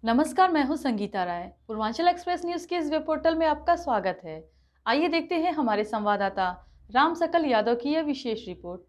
नमस्कार, मैं हूं संगीता राय। पूर्वांचल एक्सप्रेस न्यूज के इस वेब पोर्टल में आपका स्वागत है। आइए देखते हैं हमारे संवाददाता राम सकल यादव की यह विशेष रिपोर्ट।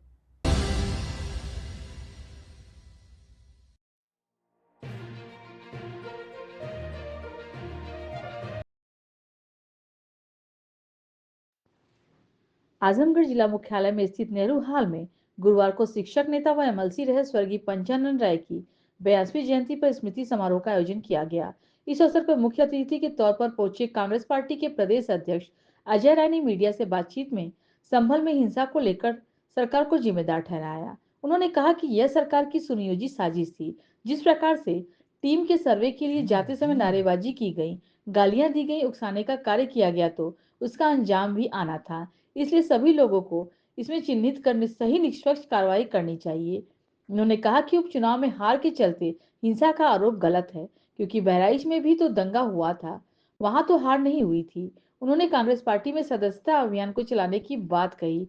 आजमगढ़ जिला मुख्यालय में स्थित नेहरू हॉल में गुरुवार को शिक्षक नेता व एमएलसी रहे स्वर्गीय पंचानन राय की 82वीं जयंती पर स्मृति समारोह का आयोजन किया गया। इस अवसर पर मुख्य अतिथि के तौर पर पहुंचे कांग्रेस पार्टी के प्रदेश अध्यक्ष अजय राय ने मीडिया से बातचीत में संभल में हिंसा को लेकर सरकार को जिम्मेदार ठहराया। उन्होंने कहा कि यह सरकार की सुनियोजित साजिश थी। जिस प्रकार से टीम के सर्वे के लिए जाते समय नारेबाजी की गई, गालियां दी गई, उकसाने का कार्य किया गया तो उसका अंजाम भी आना था। इसलिए सभी लोगों को इसमें चिन्हित करने सही निष्पक्ष कार्रवाई करनी चाहिए। उन्होंने कहा कि उपचुनाव में हार के चलते हिंसा का आरोप गलत है, क्योंकि बहराइच में भी तो दंगा हुआ था, वहां तो हार नहीं हुई थी। उन्होंने कांग्रेस पार्टी में सदस्यता अभियान को चलाने की बात कही।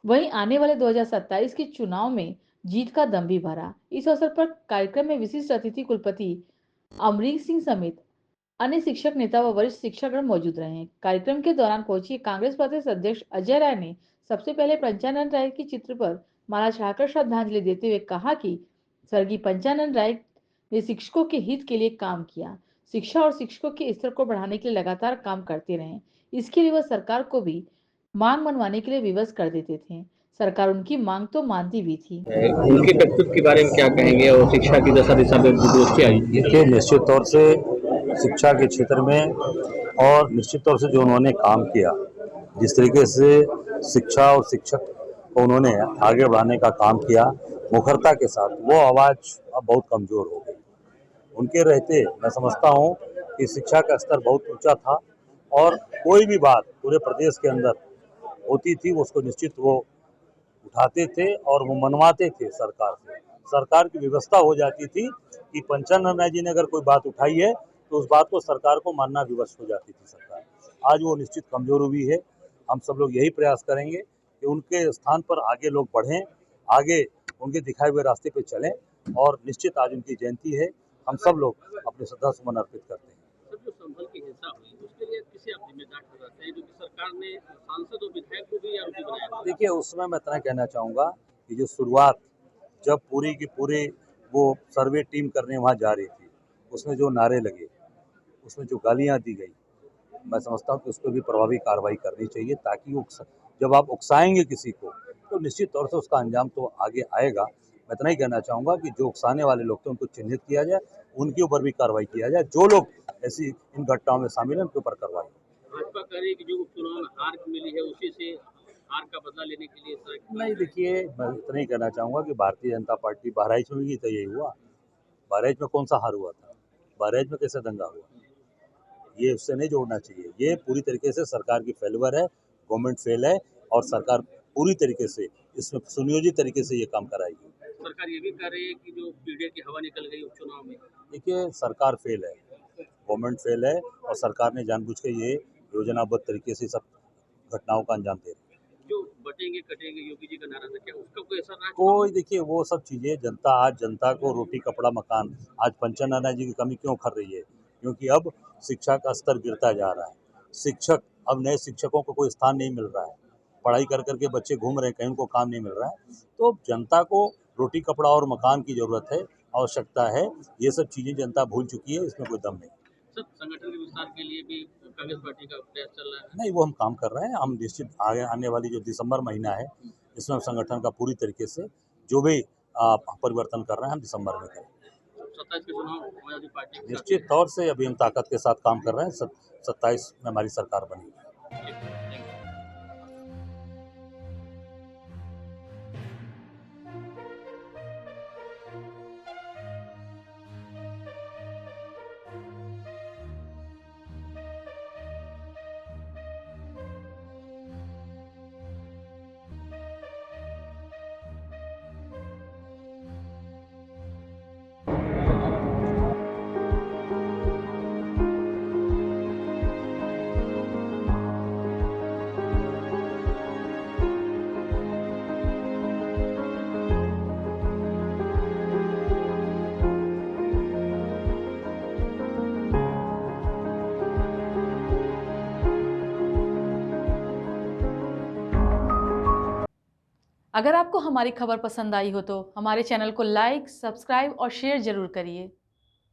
वहीं आने वाले 2027 के चुनाव में जीत का दम भी भरा। इस अवसर पर कार्यक्रम में विशिष्ट अतिथि कुलपति अमरीक सिंह समेत अन्य शिक्षक नेता व वरिष्ठ शिक्षकगण मौजूद रहे। कार्यक्रम के दौरान पहुंची कांग्रेस प्रदेश अध्यक्ष अजय राय ने सबसे पहले पंचानन राय के चित्र पर माला चढ़ाकर श्रद्धांजलि देते हुए कहा कि स्वर्गीय पंचानन राय ने शिक्षकों के हित के लिए काम किया, शिक्षा और शिक्षकों के स्तर को बढ़ाने के लिए लगातार काम करते रहे। इसके लिए वह सरकार को भी मांग मनवाने के लिए विवश कर देते थे। सरकार उनकी मांग तो मानती भी थी। उनके व्यक्तित्व के बारे में क्या कहेंगे और शिक्षा की दशा दिशा में गोष्ठी आई देखिए, निश्चित तौर से शिक्षा के क्षेत्र में और निश्चित तौर से जो उन्होंने काम किया, जिस तरीके से शिक्षा और शिक्षक को उन्होंने आगे बढ़ाने का काम किया मुखरता के साथ, वो आवाज़ अब बहुत कमज़ोर हो गई। उनके रहते मैं समझता हूँ कि शिक्षा का स्तर बहुत ऊंचा था और कोई भी बात पूरे प्रदेश के अंदर होती थी उसको निश्चित वो उठाते थे और वो मनवाते थे सरकार से। सरकार की व्यवस्था हो जाती थी कि पंचानन राय जी ने अगर कोई बात उठाई है तो उस बात को सरकार को मानना विवश हो जाती थी सरकार। आज वो निश्चित कमजोर हुई है। हम सब लोग यही प्रयास करेंगे कि उनके स्थान पर आगे लोग बढ़ें, आगे उनके दिखाए हुए रास्ते पे चलें और निश्चित आज उनकी जयंती है। हम सब लोग अपने श्रद्धा सुमन अर्पित करते हैं। सर, जो संभल की हिंसा हुई उसके लिए किसे आप जिम्मेदार ठहराते हैं, जो कि सरकार ने सांसद और विधायक को भी आरोपी बनाया? देखिए, उसमें मैं इतना कहना चाहूँगा कि जो शुरुआत जब पूरी की पूरी वो सर्वे टीम करने वहाँ जा रही थी, उसमें जो नारे लगे, उसमें जो गालियाँ दी गई, मैं समझता हूँ कि उस पर भी प्रभावी कार्रवाई करनी चाहिए ताकि जब आप उकसाएंगे किसी को तो निश्चित तौर से उसका अंजाम तो आगे आएगा। मैं इतना ही कहना चाहूँगा कि जो उकसाने वाले लोग थे उनको चिन्हित किया जाए, उनके ऊपर भी कार्रवाई किया जाए। जो लोग ऐसी इन घटनाओं में शामिल हैं उनके ऊपर कार्रवाई। भाजपा कह रही है कि जो उपचुनाव में हार मिली है उसी से हार का बदला लेने के लिए नहीं, देखिए, मैं इतना ही कहना चाहूँगा कि भारतीय जनता पार्टी बहराइच में भी तो यही हुआ। बहराइच में कौन सा हार हुआ था? बहराइच में कैसे दंगा हुआ? ये उससे नहीं जोड़ना चाहिए। ये पूरी तरीके से सरकार की फेल्यूर है, गवर्नमेंट फेल है और सरकार पूरी तरीके से इसमें सुनियोजित तरीके से ये काम कराएगी। सरकार ये भी कह रही है कि जो पीढ़े की हवा निकल गई उपचुनाव में। देखिए, सरकार फेल है, गवर्नमेंट फेल है और सरकार ने जानबूझ के ये योजनाबद्ध तरीके से सब घटनाओं का अंजाम दे रही है। जो बटेंगे कटेंगे योगी जी का नारा था, क्या उसका कोई असर रहा? कोई, देखिए, वो सब चीज़ें आज जनता को रोटी कपड़ा मकान, आज पंचानन जी की कमी क्यों कर रही है? क्योंकि अब शिक्षा का स्तर गिरता जा रहा है। शिक्षक, अब नए शिक्षकों को कोई स्थान नहीं मिल रहा है। पढ़ाई कर करके बच्चे घूम रहे हैं, कहीं उनको काम नहीं मिल रहा है। तो जनता को रोटी कपड़ा और मकान की ज़रूरत है, आवश्यकता है। ये सब चीज़ें जनता भूल चुकी है, इसमें कोई दम नहीं। सर, संगठन के विस्तार के लिए भी कांग्रेस पार्टी का प्रयास चल रहा है? नहीं, वो हम काम कर रहे हैं। हम निश्चित आगे आने वाली जो दिसंबर महीना है, इसमें हम संगठन का पूरी तरीके से जो भी परिवर्तन कर रहे हैं हम दिसंबर में करें। 27 के चुनाव समाजवादी पार्टी के साथ निश्चित तौर से अभी हम ताकत के साथ काम कर रहे हैं। 27 में हमारी सरकार बनेगी। अगर आपको हमारी खबर पसंद आई हो तो हमारे चैनल को लाइक, सब्सक्राइब और शेयर जरूर करिए।